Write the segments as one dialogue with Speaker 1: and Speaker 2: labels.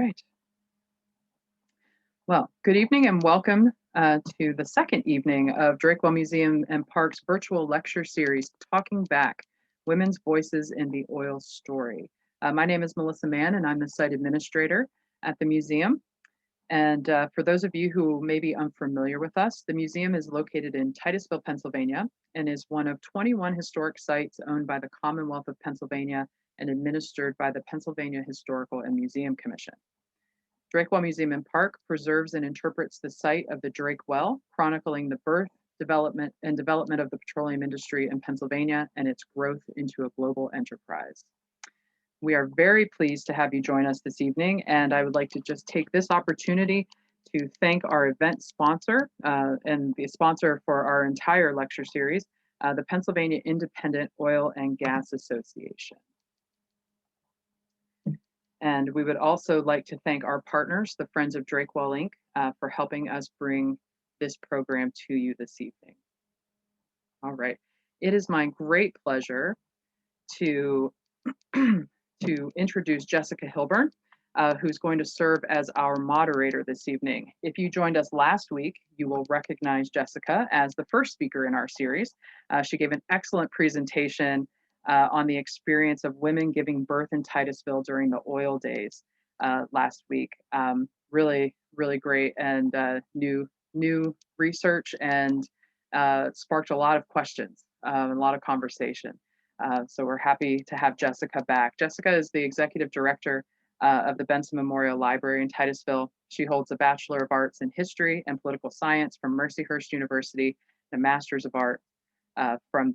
Speaker 1: right. Well, good evening and welcome to the second evening of Drakewell Museum and Park's virtual lecture series, Talking Back, Women's Voices in the Oil Story. My name is Melissa Mann and I'm the site administrator at the museum. And for those of you who may be unfamiliar with us, the museum is located in Titusville, Pennsylvania, and is one of 21 historic sites owned by the Commonwealth of Pennsylvania and administered by the Pennsylvania Historical and Museum Commission. Drakewell Museum and Park preserves and interprets the site of the Drake Well, chronicling the birth, development of the petroleum industry in Pennsylvania and its growth into a global enterprise. We are very pleased to have you join us this evening, and I would like to just take this opportunity to thank our event sponsor and the sponsor for our entire lecture series, the Pennsylvania Independent Oil and Gas Association. And we would also like to thank our partners, the Friends of Drakewell Inc., for helping us bring this program to you this evening. All right, it is my great pleasure to introduce Jessica Hilburn, who's going to serve as our moderator this evening. If you joined us last week, you will recognize Jessica as the first speaker in our series. She gave an excellent presentation on the experience of women giving birth in Titusville during the oil days last week. Really, really great and new research, and sparked a lot of questions, a lot of conversation. So we're happy to have Jessica back. Jessica is the executive director of the Benson Memorial Library in Titusville. She holds a Bachelor of Arts in History and Political Science from Mercyhurst University, and a Master's of Art from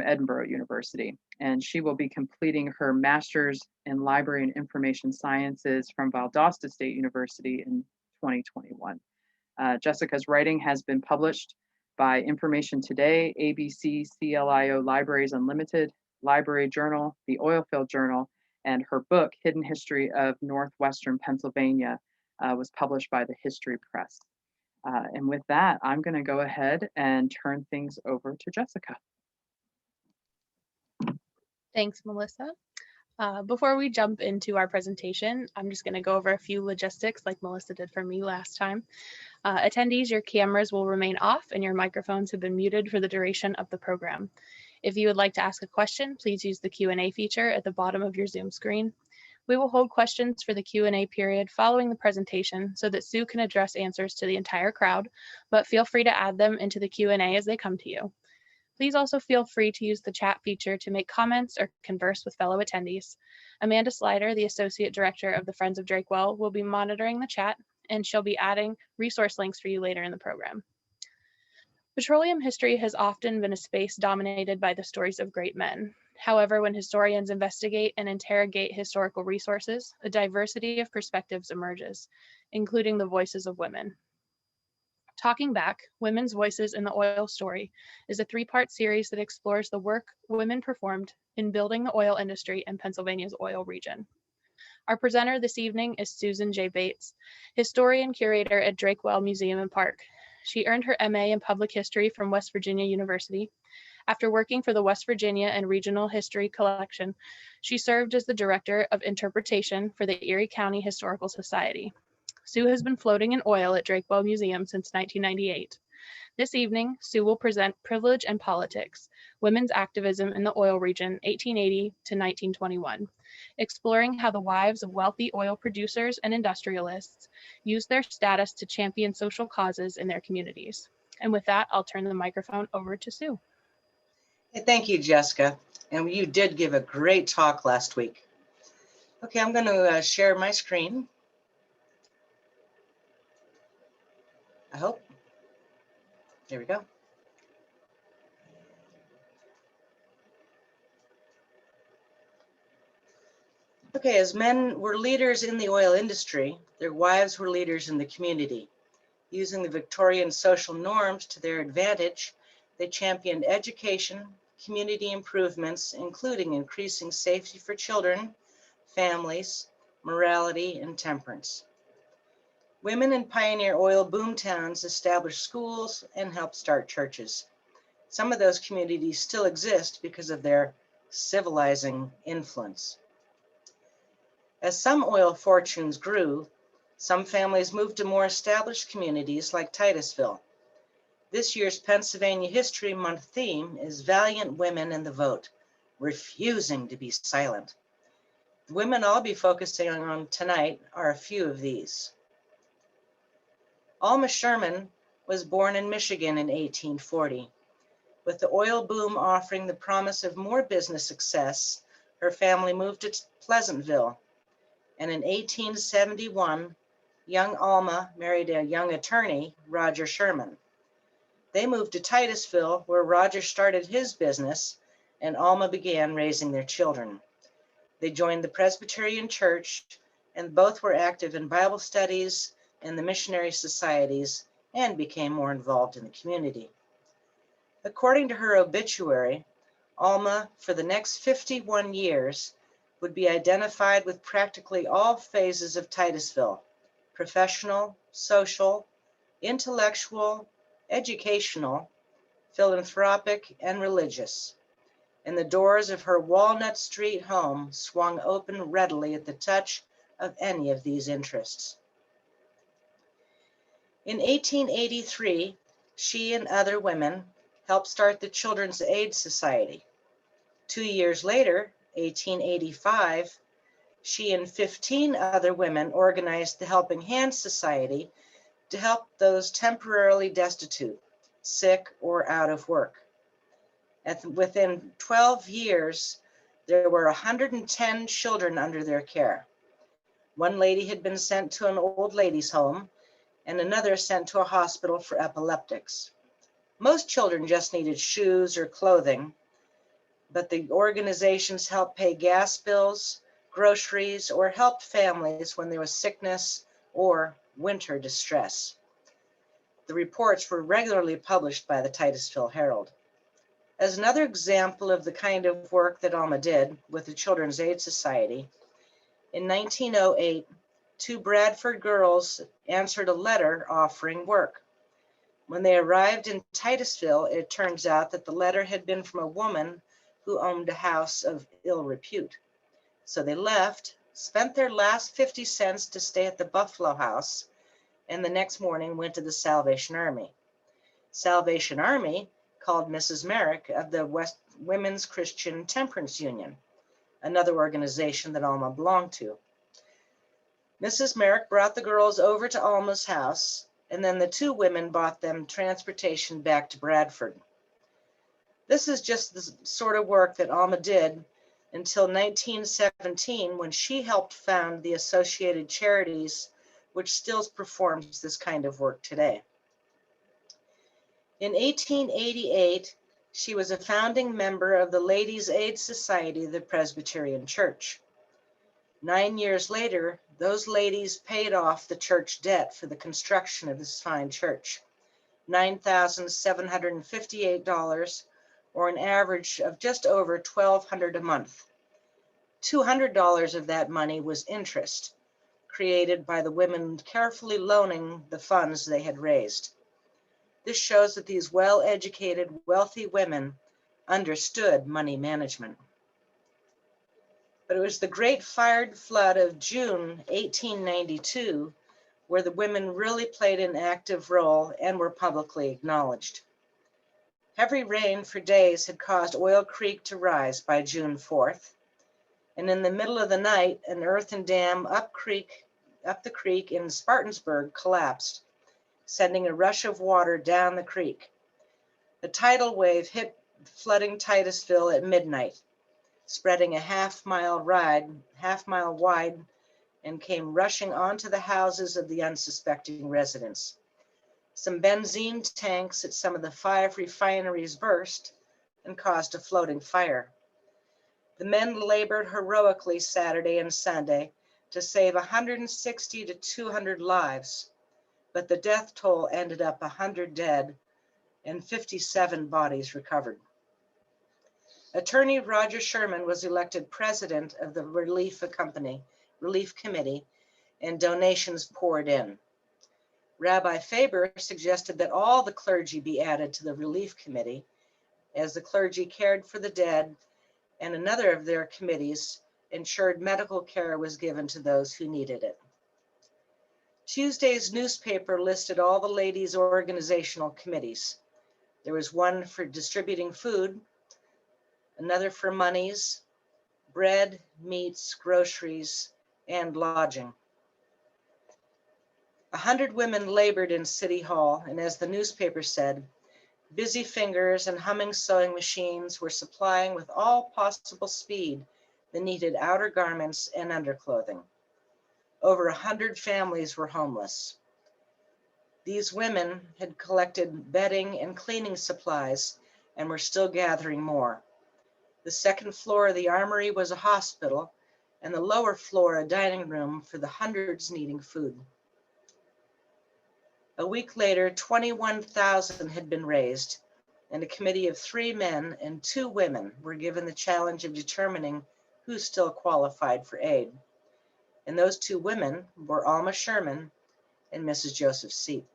Speaker 1: Edinburgh University. And she will be completing her Master's in Library and Information Sciences from Valdosta State University in 2021. Jessica's writing has been published by Information Today, ABC, CLIO Libraries Unlimited, Library Journal, the Oilfield Journal, and her book, Hidden History of Northwestern Pennsylvania, was published by the History Press. And with that, I'm going to go ahead and turn things over to Jessica.
Speaker 2: Thanks, Melissa. Before we jump into our presentation, I'm just going to go over a few logistics like Melissa did for me last time. Attendees, your cameras will remain off and your microphones have been muted for the duration of the program. If you would like to ask a question, please use the Q&A feature at the bottom of your Zoom screen. We will hold questions for the Q&A period following the presentation so that Sue can address answers to the entire crowd, but feel free to add them into the Q&A as they come to you. Please also feel free to use the chat feature to make comments or converse with fellow attendees. Amanda Slider, the Associate Director of the Friends of Drakewell, will be monitoring the chat, and she'll be adding resource links for you later in the program. Petroleum history has often been a space dominated by the stories of great men. However, when historians investigate and interrogate historical resources, a diversity of perspectives emerges, including the voices of women. Talking Back, Women's Voices in the Oil Story is a three-part series that explores the work women performed in building the oil industry in Pennsylvania's oil region. Our presenter this evening is Susan J. Bates, historian curator at Drakewell Museum and Park. She earned her MA in Public History from West Virginia University. After working for the West Virginia and Regional History Collection, she served as the Director of Interpretation for the Erie County Historical Society. Sue has been floating in oil at Drakewell Museum since 1998. This evening, Sue will present Privilege and Politics, Women's Activism in the Oil Region, 1880 to 1921, exploring how the wives of wealthy oil producers and industrialists used their status to champion social causes in their communities. And with that, I'll turn the microphone over to Sue.
Speaker 3: Hey, thank you, Jessica. And you did give a great talk last week. Okay, I'm going to share my screen. I hope. There we go. Okay, as men were leaders in the oil industry, their wives were leaders in the community. Using the Victorian social norms to their advantage, they championed education, community improvements, including increasing safety for children, families, morality, and temperance. Women in pioneer oil boom towns established schools and helped start churches. Some of those communities still exist because of their civilizing influence. As some oil fortunes grew, some families moved to more established communities like Titusville. This year's Pennsylvania History Month theme is Valiant Women in the Vote, refusing to be silent. The women I'll be focusing on tonight are a few of these. Alma Sherman was born in Michigan in 1840. With the oil boom offering the promise of more business success, her family moved to Pleasantville. And in 1871, young Alma married a young attorney, Roger Sherman. They moved to Titusville, where Roger started his business, and Alma began raising their children. They joined the Presbyterian Church, and both were active in Bible studies and the missionary societies, and became more involved in the community. According to her obituary, Alma, for the next 51 years, would be identified with practically all phases of Titusville: professional, social, intellectual, educational, philanthropic, and religious. And the doors of her Walnut Street home swung open readily at the touch of any of these interests. In 1883, she and other women helped start the Children's Aid Society. 2 years later, 1885, she and 15 other women organized the Helping Hands Society to help those temporarily destitute, sick, or out of work. Within 12 years, there were 110 children under their care. One lady had been sent to an old ladies' home, and another sent to a hospital for epileptics. Most children just needed shoes or clothing, but the organizations helped pay gas bills, groceries, or helped families when there was sickness or winter distress. The reports were regularly published by the Titusville Herald. As another example of the kind of work that Alma did with the Children's Aid Society, in 1908, 2 Bradford girls answered a letter offering work. When they arrived in Titusville, it turns out that the letter had been from a woman who owned a house of ill repute. So they left, spent their last 50 cents to stay at the Buffalo House, and the next morning went to the Salvation Army. Salvation Army called Mrs. Merrick of the Women's Christian Temperance Union, another organization that Alma belonged to. Mrs. Merrick brought the girls over to Alma's house, and then the 2 women bought them transportation back to Bradford. This is just the sort of work that Alma did until 1917, when she helped found the Associated Charities, which still performs this kind of work today. In 1888, she was a founding member of the Ladies' Aid Society of the Presbyterian Church. 9 years later, those ladies paid off the church debt for the construction of this fine church, $9,758, or an average of just over $1,200 a month. $200 of that money was interest, created by the women carefully loaning the funds they had raised. This shows that these well-educated, wealthy women understood money management. But it was the Great Fire Flood of June 1892 where the women really played an active role and were publicly acknowledged. Heavy rain for days had caused Oil Creek to rise by June 4th, and in the middle of the night, an earthen dam up the creek in Spartansburg collapsed, sending a rush of water down the creek. A tidal wave hit flooding Titusville at midnight, spreading a half-mile wide, and came rushing onto the houses of the unsuspecting residents. Some benzene tanks at some of the 5 refineries burst and caused a floating fire. The men labored heroically Saturday and Sunday to save 160 to 200 lives, but the death toll ended up 100 dead and 57 bodies recovered. Attorney Roger Sherman was elected president of the Relief Committee, and donations poured in. Rabbi Faber suggested that all the clergy be added to the Relief Committee, as the clergy cared for the dead, and another of their committees ensured medical care was given to those who needed it. Tuesday's newspaper listed all the ladies' organizational committees. There was one for distributing food, another for monies, bread, meats, groceries, and lodging. 100 women labored in City Hall, and as the newspaper said, busy fingers and humming sewing machines were supplying with all possible speed the needed outer garments and underclothing. Over 100 families were homeless. These women had collected bedding and cleaning supplies and were still gathering more. The second floor of the armory was a hospital, and the lower floor a dining room for the hundreds needing food. A week later, 21,000 had been raised, and a committee of 3 men and 2 women were given the challenge of determining who still qualified for aid. And those 2 women were Alma Sherman and Mrs. Joseph Seep.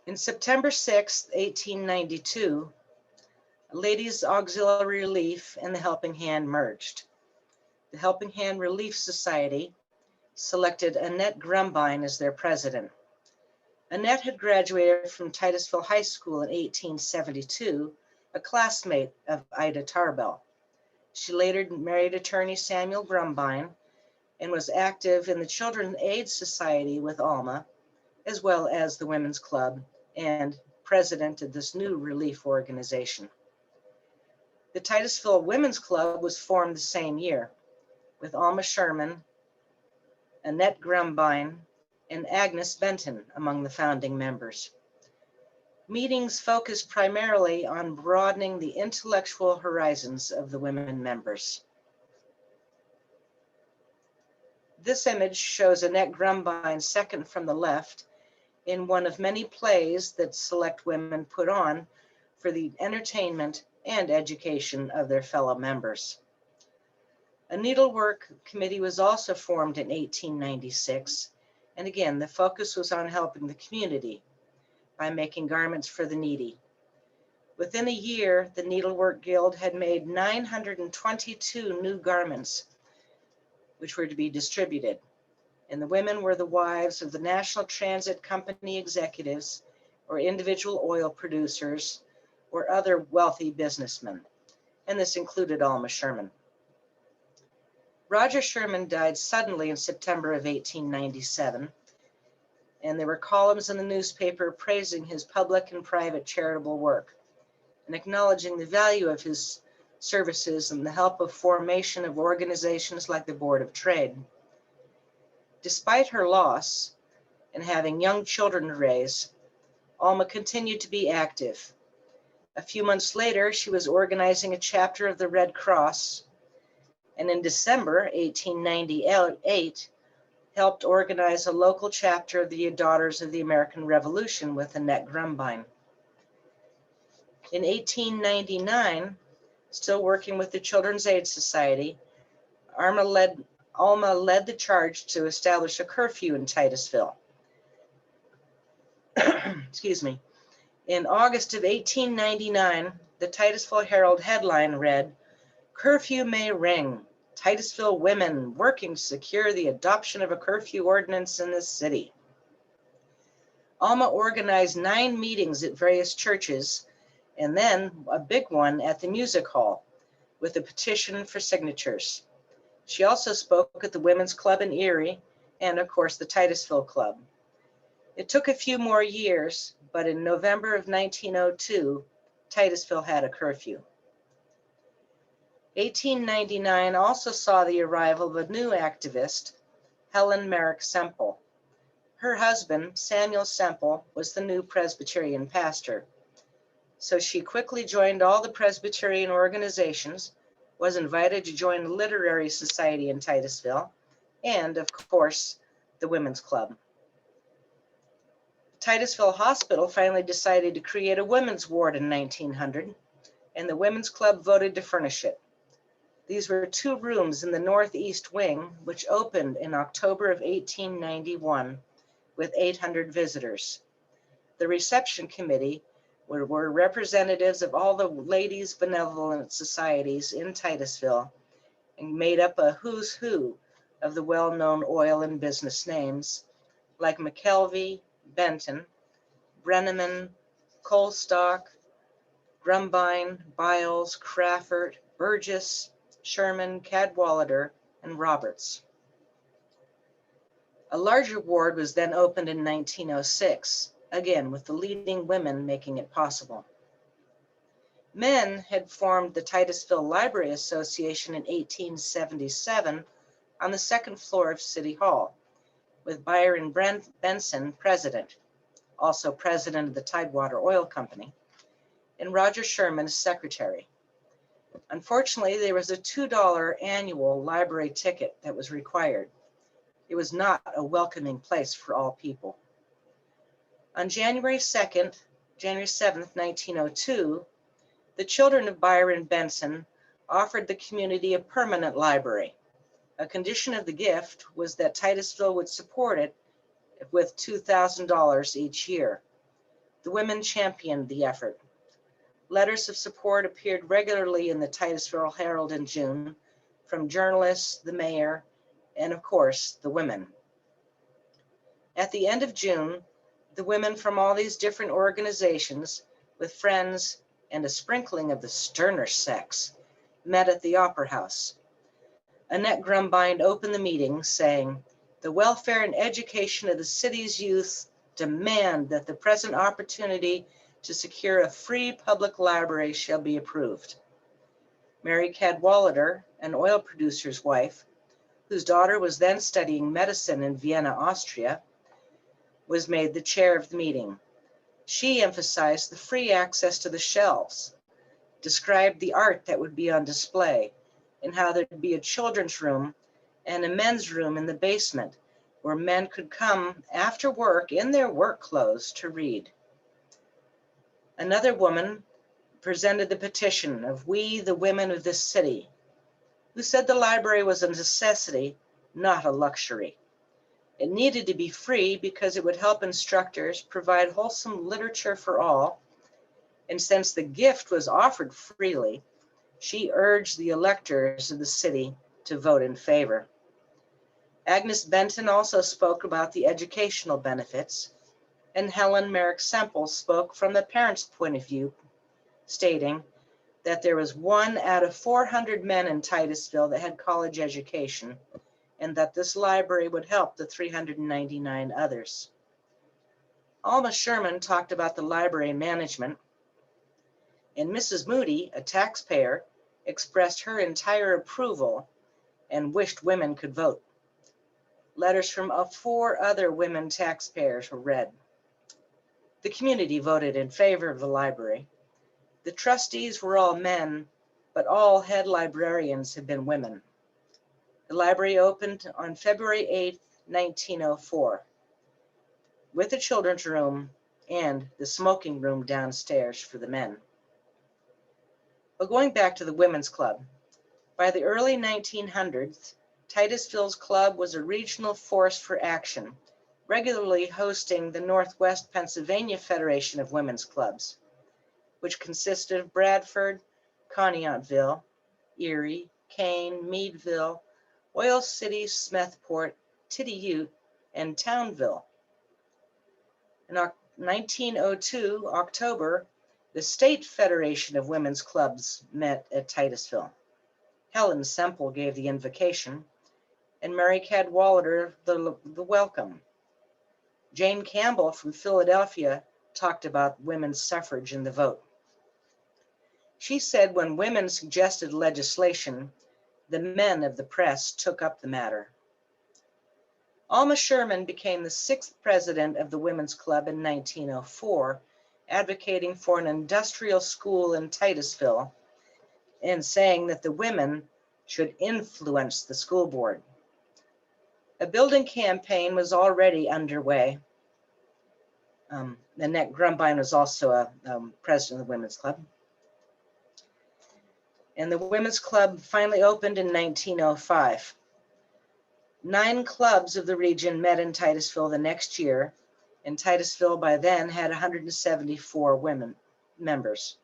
Speaker 3: In September 6, 1892, Ladies Auxiliary Relief and the Helping Hand merged. The Helping Hand Relief Society selected Annette Grumbine as their president. Annette had graduated from Titusville High School in 1872, a classmate of Ida Tarbell. She later married attorney Samuel Grumbine and was active in the Children's Aid Society with Alma, as well as the Women's Club, and president of this new relief organization. The Titusville Women's Club was formed the same year, with Alma Sherman, Annette Grumbine, and Agnes Benton among the founding members. Meetings focused primarily on broadening the intellectual horizons of the women members. This image shows Annette Grumbine, second from the left, in one of many plays that select women put on for the entertainment and education of their fellow members. A needlework committee was also formed in 1896, and again, the focus was on helping the community by making garments for the needy. Within a year, the Needlework Guild had made 922 new garments, which were to be distributed. And the women were the wives of the National Transit Company executives or individual oil producers or other wealthy businessmen. And this included Alma Sherman. Roger Sherman died suddenly in September of 1897, and there were columns in the newspaper praising his public and private charitable work and acknowledging the value of his services and the help of formation of organizations like the Board of Trade. Despite her loss and having young children to raise, Alma continued to be active. A few months later, she was organizing a chapter of the Red Cross, and in December 1898, helped organize a local chapter of the Daughters of the American Revolution with Annette Grumbine. In 1899, still working with the Children's Aid Society, Alma led the charge to establish a curfew in Titusville. Excuse me. In August of 1899, the Titusville Herald headline read, "Curfew may ring. Titusville women working to secure the adoption of a curfew ordinance in the city." Alma organized 9 meetings at various churches, and then a big one at the music hall with a petition for signatures. She also spoke at the Women's Club in Erie and, of course, the Titusville Club. It took a few more years, but in November of 1902, Titusville had a curfew. 1899 also saw the arrival of a new activist, Helen Merrick Semple. Her husband, Samuel Semple, was the new Presbyterian pastor. So she quickly joined all the Presbyterian organizations, was invited to join the Literary Society in Titusville, and, of course, the Women's Club. Titusville Hospital finally decided to create a women's ward in 1900, and the Women's Club voted to furnish it. These were 2 rooms in the northeast wing, which opened in October of 1891 with 800 visitors. The reception committee were representatives of all the ladies' benevolent societies in Titusville and made up a who's who of the well-known oil and business names like McKelvey, Benton, Brenneman, Colstock, Grumbine, Biles, Crawford, Burgess, Sherman, Cadwallader, and Roberts. A larger ward was then opened in 1906, again with the leading women making it possible. Men had formed the Titusville Library Association in 1877 on the second floor of City Hall, with Byron Benson president, also president of the Tidewater Oil Company, and Roger Sherman as secretary. Unfortunately, there was a $2 annual library ticket that was required. It was not a welcoming place for all people. On January 7th, 1902, the children of Byron Benson offered the community a permanent library. A condition of the gift was that Titusville would support it with $2,000 each year. The women championed the effort. Letters of support appeared regularly in the Titusville Herald in June from journalists, the mayor, and of course, the women. At the end of June, the women from all these different organizations, with friends and a sprinkling of the sterner sex, met at the Opera House. Annette Grumbine opened the meeting saying, "The welfare and education of the city's youth demand that the present opportunity to secure a free public library shall be approved." Mary Cadwallader, an oil producer's wife, whose daughter was then studying medicine in Vienna, Austria, was made the chair of the meeting. She emphasized the free access to the shelves, described the art that would be on display, and how there'd be a children's room and a men's room in the basement where men could come after work in their work clothes to read. Another woman presented the petition of "We, the women of this city," who said the library was a necessity, not a luxury. It needed to be free because it would help instructors provide wholesome literature for all, and since the gift was offered freely, she urged the electors of the city to vote in favor. Agnes Benton also spoke about the educational benefits, and Helen Merrick Semple spoke from the parents' point of view, stating that there was 1 out of 400 men in Titusville that had college education, and that this library would help the 399 others. Alma Sherman talked about the library management, and Mrs. Moody, a taxpayer, expressed her entire approval and wished women could vote. Letters from 4 other women taxpayers were read. The community voted in favor of the library. The trustees were all men, but all head librarians had been women. The library opened on February 8, 1904, with a children's room and the smoking room downstairs for the men. But going back to the Women's Club, by the early 1900s, Titusville's club was a regional force for action, regularly hosting the Northwest Pennsylvania Federation of Women's Clubs, which consisted of Bradford, Conneautville, Erie, Kane, Meadville, Oil City, Smethport, Tiddy-Ute, and Townville. In 1902, October, the State Federation of Women's Clubs met at Titusville. Helen Semple gave the invocation, and Mary Cadwallader the welcome. Jane Campbell from Philadelphia talked about women's suffrage and the vote. She said when women suggested legislation, the men of the press took up the matter. Alma Sherman became the 6th president of the Women's Club in 1904, advocating for an industrial school in Titusville and saying that the women should influence the school board. A building campaign was already underway. Annette Grumbine was also a president of the Women's Club. And the Women's Club finally opened in 1905. 9 clubs of the region met in Titusville the next year, and Titusville by then had 174 women. members.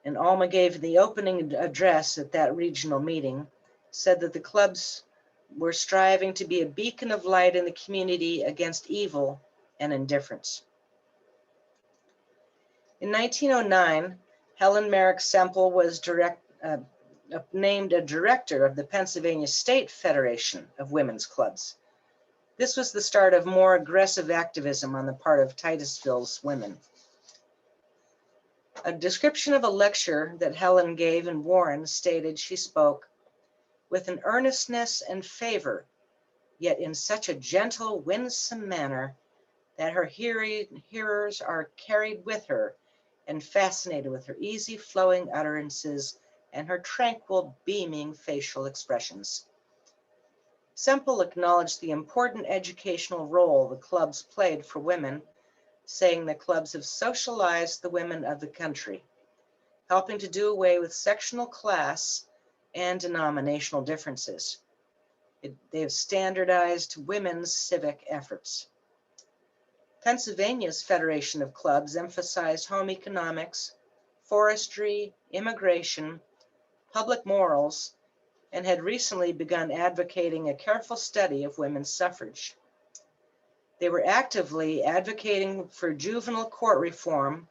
Speaker 3: And Alma gave the opening address at that regional meeting, said that the clubs were striving to be a beacon of light in the community against evil and indifference. In 1909, Helen Merrick Semple was named a director of the Pennsylvania State Federation of Women's Clubs. This was the start of more aggressive activism on the part of Titusville's women. A description of a lecture that Helen gave in Warren stated she spoke with an earnestness and favor, yet in such a gentle, winsome manner that her hearers are carried with her and fascinated with her easy flowing utterances and her tranquil, beaming facial expressions. Semple acknowledged the important educational role the clubs played for women, saying the clubs have socialized the women of the country, helping to do away with sectional class and denominational differences. They have standardized women's civic efforts. Pennsylvania's Federation of Clubs emphasized home economics, forestry, immigration, public morals, and had recently begun advocating a careful study of women's suffrage. They were actively advocating for juvenile court reform,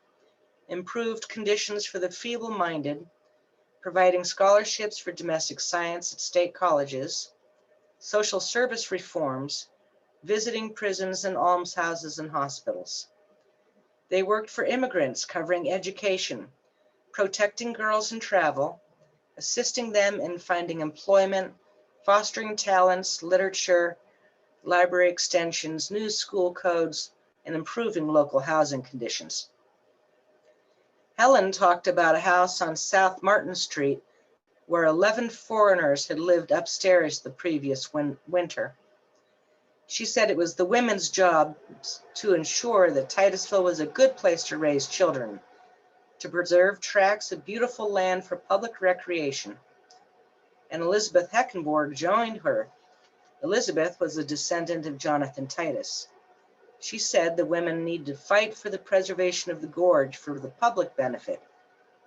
Speaker 3: improved conditions for the feeble-minded, providing scholarships for domestic science at state colleges, social service reforms, visiting prisons and almshouses and hospitals. They worked for immigrants, covering education, protecting girls in travel, assisting them in finding employment, fostering talents, literature, library extensions, new school codes, and improving local housing conditions. Helen talked about a house on South Martin Street where 11 foreigners had lived upstairs the previous winter. She said it was the women's job to ensure that Titusville was a good place to raise children, to preserve tracts of beautiful land for public recreation. And Elizabeth Heckenborg joined her. Elizabeth was a descendant of Jonathan Titus. She said the women need to fight for the preservation of the gorge for the public benefit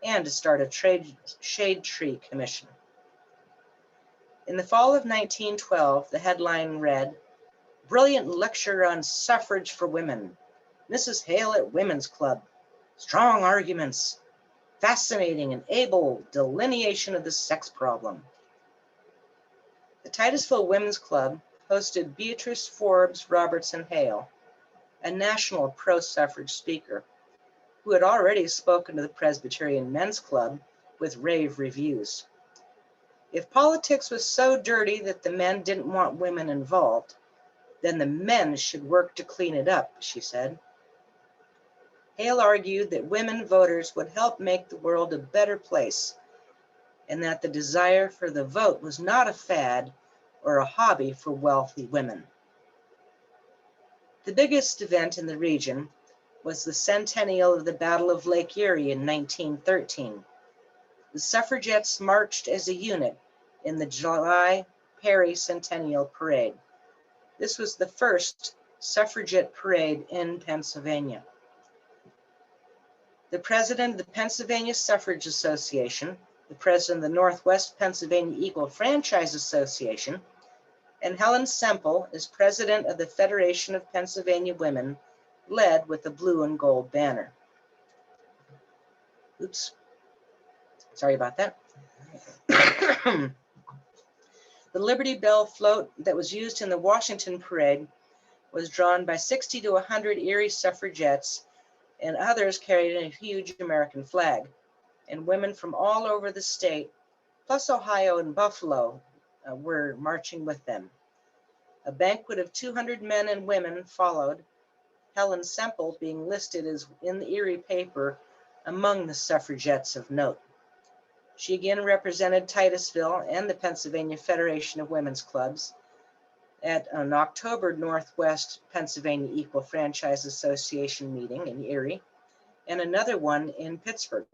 Speaker 3: and to start a shade tree commission. In the fall of 1912, the headline read, "Brilliant lecture on suffrage for women. Mrs. Hale at Women's Club. Strong arguments. Fascinating and able delineation of the sex problem." The Titusville Women's Club hosted Beatrice Forbes Robertson Hale, a national pro-suffrage speaker who had already spoken to the Presbyterian Men's Club with rave reviews. If politics was so dirty that the men didn't want women involved, then the men should work to clean it up, she said. Hale argued that women voters would help make the world a better place, and that the desire for the vote was not a fad or a hobby for wealthy women. The biggest event in the region was the centennial of the Battle of Lake Erie in 1913. The suffragettes marched as a unit in the July Perry Centennial Parade. This was the first suffragette parade in Pennsylvania. The president of the Pennsylvania Suffrage Association, the president of the Northwest Pennsylvania Equal Franchise Association, and Helen Semple is president of the Federation of Pennsylvania Women, led with the blue and gold banner. Oops, sorry about that. The Liberty Bell float that was used in the Washington Parade was drawn by 60 to 100 Erie suffragettes, and others carried a huge American flag. And women from all over the state, plus Ohio and Buffalo, were marching with them. A banquet of 200 men and women followed, Helen Semple being listed as in the Erie paper among the suffragettes of note. She again represented Titusville and the Pennsylvania Federation of Women's Clubs at an October Northwest Pennsylvania Equal Franchise Association meeting in Erie, and another one in Pittsburgh.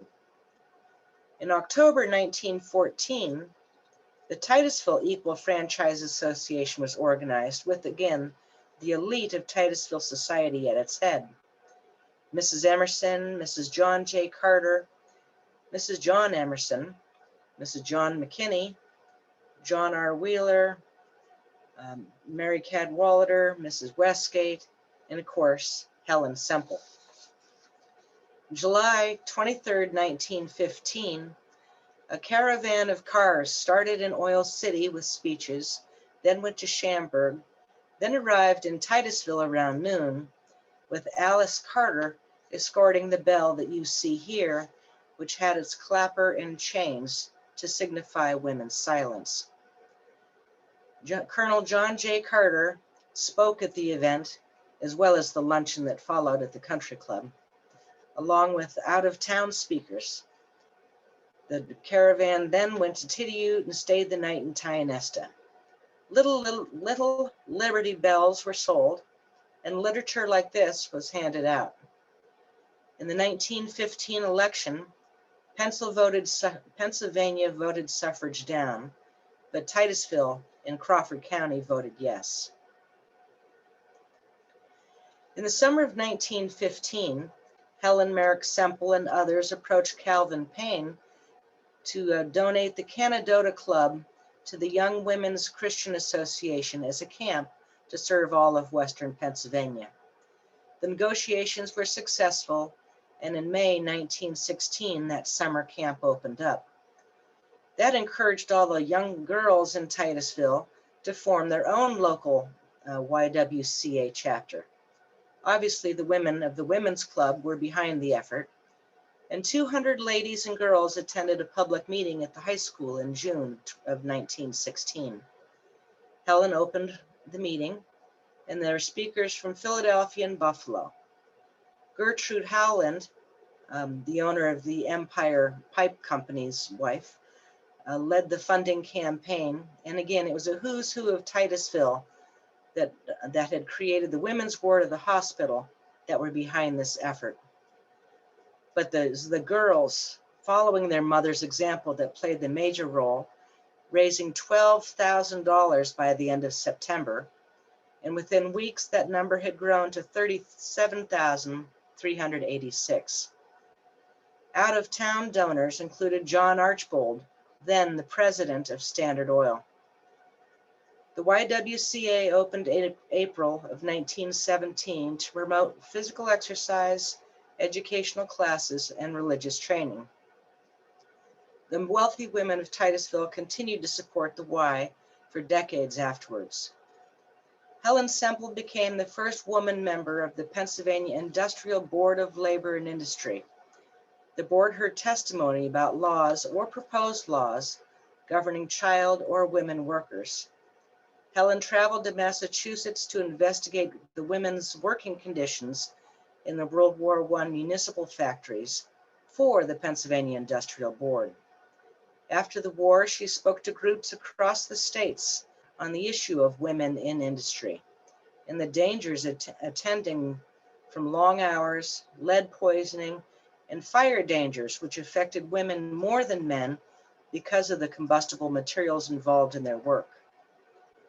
Speaker 3: In October 1914, the Titusville Equal Franchise Association was organized with, again, the elite of Titusville society at its head. Mrs. Emerson, Mrs. John J. Carter, Mrs. John Emerson, Mrs. John McKinney, John R. Wheeler, Mary Cadwallader, Mrs. Westgate, and of course, Helen Semple. July 23, 1915, a caravan of cars started in Oil City with speeches, then went to Schaumburg, then arrived in Titusville around noon, with Alice Carter escorting the bell that you see here, which had its clapper and chains to signify women's silence. Colonel John J. Carter spoke at the event, as well as the luncheon that followed at the country club, along with out-of-town speakers. The caravan then went to Tidiute and stayed the night in Tionesta. Little Liberty bells were sold, and literature like this was handed out. In the 1915 election, Pennsylvania voted suffrage down, but Titusville in Crawford County voted yes. In the summer of 1915, Helen Merrick Semple and others approached Calvin Payne to donate the Canadota Club to the Young Women's Christian Association as a camp to serve all of Western Pennsylvania. The negotiations were successful, and in May 1916, that summer camp opened up. That encouraged all the young girls in Titusville to form their own local YWCA chapter. Obviously, the women of the Women's Club were behind the effort, and 200 ladies and girls attended a public meeting at the high school in June of 1916. Helen opened the meeting, and there were speakers from Philadelphia and Buffalo. Gertrude Howland, the owner of the Empire Pipe Company's wife, led the funding campaign. And again, it was a who's who of Titusville that had created the women's ward of the hospital that were behind this effort. But the girls, following their mother's example, that played the major role, raising $12,000 by the end of September. And within weeks, that number had grown to 37,386. Out-of-town donors included John Archbold, then the president of Standard Oil. The YWCA opened in April of 1917 to promote physical exercise, educational classes, and religious training. The wealthy women of Titusville continued to support the Y for decades afterwards. Helen Semple became the first woman member of the Pennsylvania Industrial Board of Labor and Industry. The board heard testimony about laws or proposed laws governing child or women workers. Helen traveled to Massachusetts to investigate the women's working conditions in the World War I municipal factories for the Pennsylvania Industrial Board. After the war, she spoke to groups across the states on the issue of women in industry and the dangers attending from long hours, lead poisoning, and fire dangers, which affected women more than men because of the combustible materials involved in their work.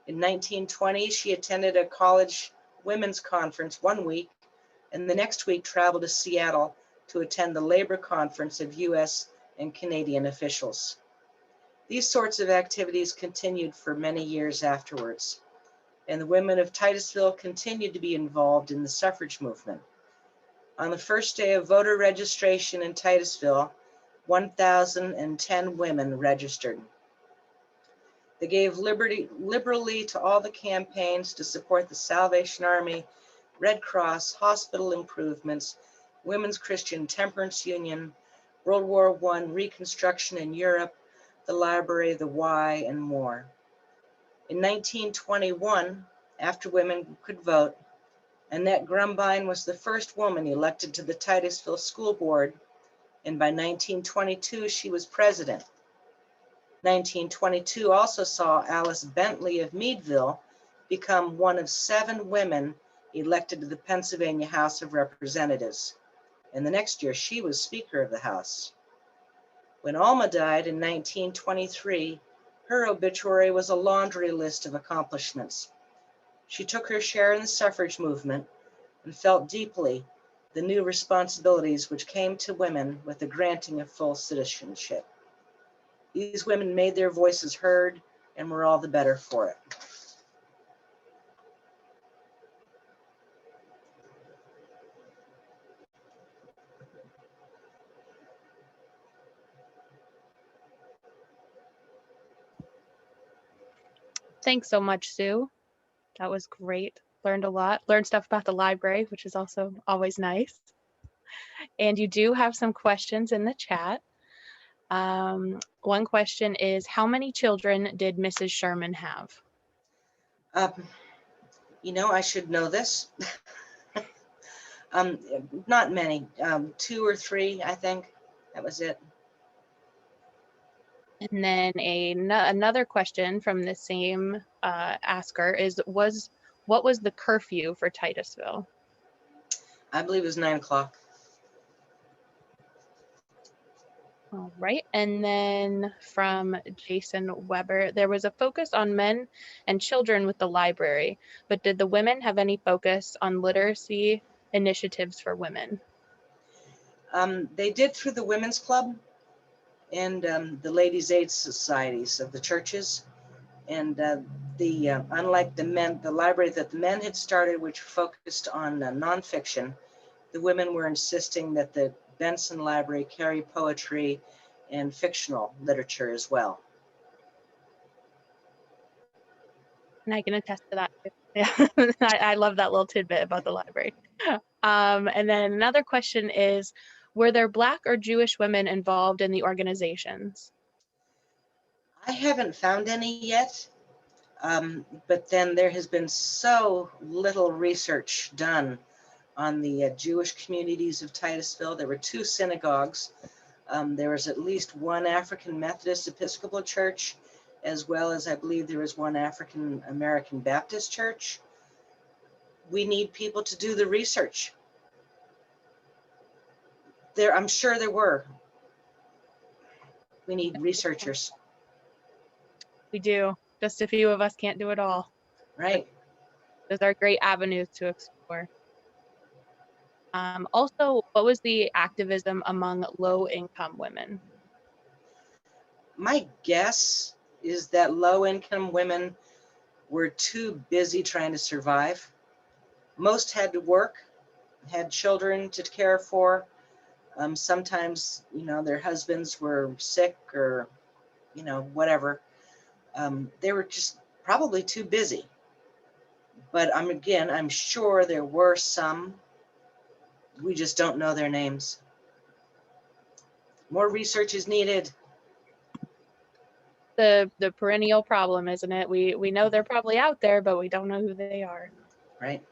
Speaker 3: In 1920, she attended a college women's conference one week, and the next week traveled to Seattle to attend the labor conference of US and Canadian officials. These sorts of activities continued for many years afterwards, and the women of Titusville continued to be involved in the suffrage movement. On the first day of voter registration in Titusville, 1,010 women registered. They gave liberally to all the campaigns to support the Salvation Army, Red Cross, hospital improvements, Women's Christian Temperance Union, World War I Reconstruction in Europe, the Library, the Y, and more. In 1921, after women could vote, Annette Grumbine was the first woman elected to the Titusville School Board, and by 1922, she was president. 1922 also saw Alice Bentley of Meadville become one of 7 women elected to the Pennsylvania House of Representatives, and the next year she was Speaker of the House. When Alma died in 1923, her obituary was a laundry list of accomplishments. She took her share in the suffrage movement and felt deeply the new responsibilities which came to women with the granting of full citizenship. These women made their voices heard and were all the better for it.
Speaker 2: Thanks so much, Sue. That was great. Learned a lot. Learned stuff about the library, which is also always nice. And you do have some questions in the chat. One question is, how many children did Mrs. Sherman have?
Speaker 3: You know, I should know this. Not many, 2 or 3, I think. That was it.
Speaker 2: And then another question from the same asker is, what was the curfew for Titusville?
Speaker 3: I believe it was 9 o'clock.
Speaker 2: All right, and then from Jason Weber, there was a focus on men and children with the library, but did the women have any focus on literacy initiatives for women?
Speaker 3: They did through the Women's Club and the Ladies' Aid Societies of the churches. And unlike the library that the men had started, which focused on nonfiction, the women were insisting that the Benson Library carry poetry and fictional literature as well.
Speaker 2: And I can attest to that. Yeah, I love that little tidbit about the library. And then another question is, were there Black or Jewish women involved in the organizations?
Speaker 3: I haven't found any yet, but then there has been so little research done on the Jewish communities of Titusville. There were 2 synagogues. There was at least 1 African Methodist Episcopal church, as well as I believe there was 1 African American Baptist church. We need people to do the research. I'm sure there were. We need researchers.
Speaker 2: We do. Just a few of us can't do it all.
Speaker 3: Right.
Speaker 2: Those are great avenues to explore. Also, what was the activism among low-income women?
Speaker 3: My guess is that low-income women were too busy trying to survive. Most had to work, had children to care for. Sometimes, you know, their husbands were sick or, you know, whatever. They were just probably too busy. But I'm sure there were some. We just don't know their names. More research is needed.
Speaker 2: The perennial problem, isn't it? We know they're probably out there, but we don't know who they are.
Speaker 3: Right.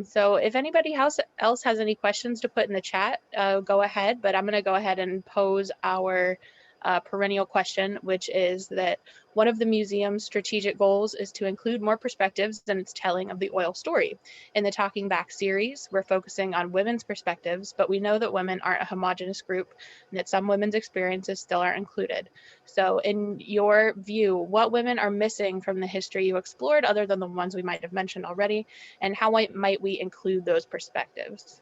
Speaker 2: So if anybody else has any questions to put in the chat, go ahead, but I'm going to go ahead and pose our perennial question, which is that one of the museum's strategic goals is to include more perspectives in its telling of the oil story. In the Talking Back series, we're focusing on women's perspectives, but we know that women aren't a homogenous group and that some women's experiences still aren't included. So in your view, what women are missing from the history you explored other than the ones we might have mentioned already, and how might we include those perspectives?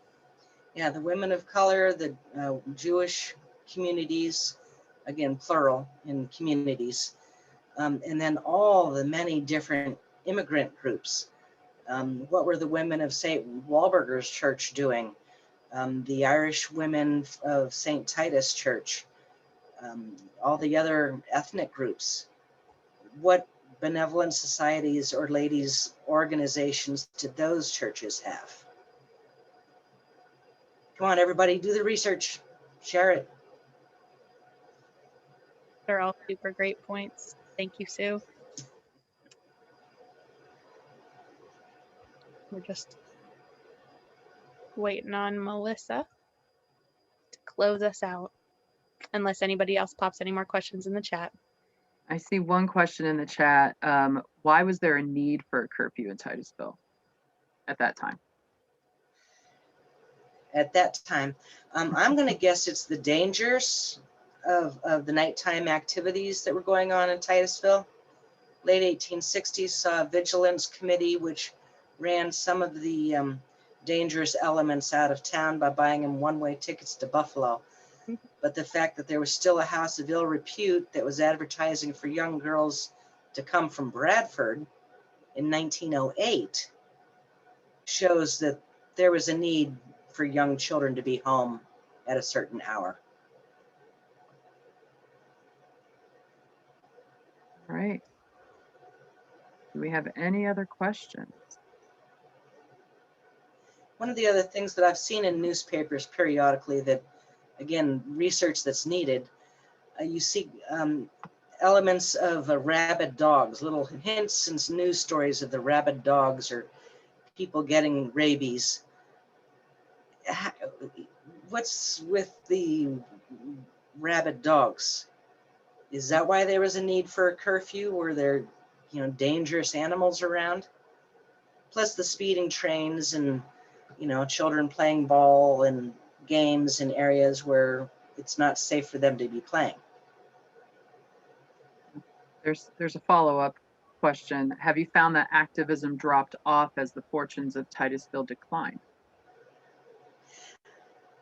Speaker 3: Yeah, the women of color, the Jewish communities, again, plural in communities, and then all the many different immigrant groups. What were the women of St. Walburger's church doing? The Irish women of St. Titus Church, all the other ethnic groups. What benevolent societies or ladies' organizations did those churches have? Come on, everybody, do the research, share it.
Speaker 2: They're all super great points. Thank you, Sue. We're just waiting on Melissa to close us out, unless anybody else pops any more questions in the chat.
Speaker 1: I see one question in the chat. Why was there a need for a curfew in Titusville at that time?
Speaker 3: At that time, I'm going to guess it's the dangers of the nighttime activities that were going on in Titusville. Late 1860s saw a vigilance committee which ran some of the dangerous elements out of town by buying them one-way tickets to Buffalo. But the fact that there was still a house of ill repute that was advertising for young girls to come from Bradford in 1908 shows that there was a need for young children to be home at a certain hour.
Speaker 1: All right. Do we have any other questions?
Speaker 3: One of the other things that I've seen in newspapers periodically that, again, research that's needed, you see elements of rabid dogs, little hints and news stories of the rabid dogs or people getting rabies. What's with the rabid dogs? Is that why there was a need for a curfew? Were there, dangerous animals around? Plus the speeding trains and, children playing ball and games in areas where it's not safe for them to be playing.
Speaker 1: There's a follow-up question. Have you found that activism dropped off as the fortunes of Titusville declined?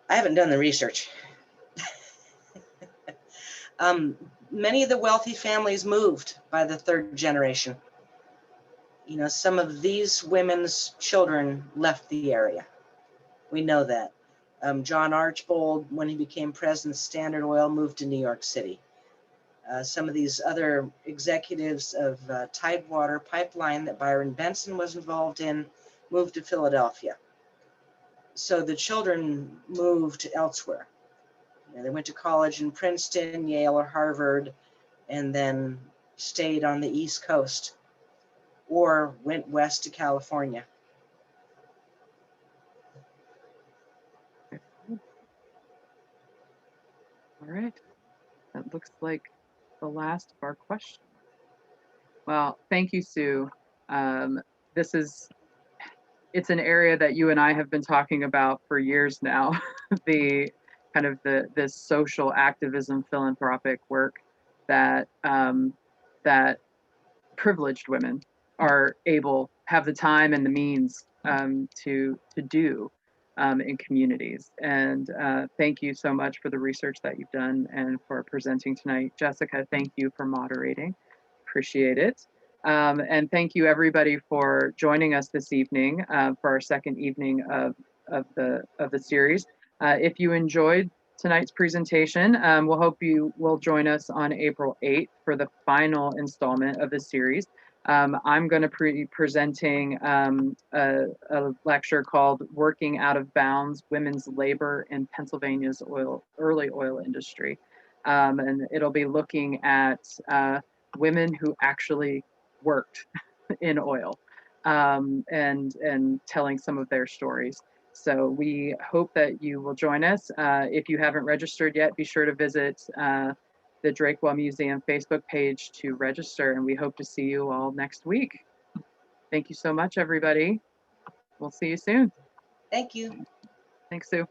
Speaker 3: I haven't done the research. Many of the wealthy families moved by the third generation. Some of these women's children left the area. We know that. John Archbold, when he became president of Standard Oil, moved to New York City. Some of these other executives of Tidewater Pipeline that Byron Benson was involved in moved to Philadelphia. So the children moved elsewhere. They went to college in Princeton, Yale, or Harvard, and then stayed on the East Coast or went west to California.
Speaker 1: All right. That looks like the last of our questions. Well, thank you, Sue. It's an area that you and I have been talking about for years now, the kind of this social activism, philanthropic work that that privileged women are have the time and the means to do in communities. And thank you so much for the research that you've done and for presenting tonight. Jessica, thank you for moderating. Appreciate it. And thank you everybody for joining us this evening for our second evening of the series. If you enjoyed tonight's presentation, we'll hope you will join us on April 8th for the final installment of the series. I'm going to be presenting a lecture called Working Out of Bounds, Women's Labor in Pennsylvania's Early Oil Industry. And it'll be looking at women who actually worked in oil and telling some of their stories. So we hope that you will join us. If you haven't registered yet, be sure to visit the Drakewell Museum Facebook page to register, and we hope to see you all next week. Thank you so much, everybody. We'll see you soon.
Speaker 3: Thank you.
Speaker 1: Thanks, Sue.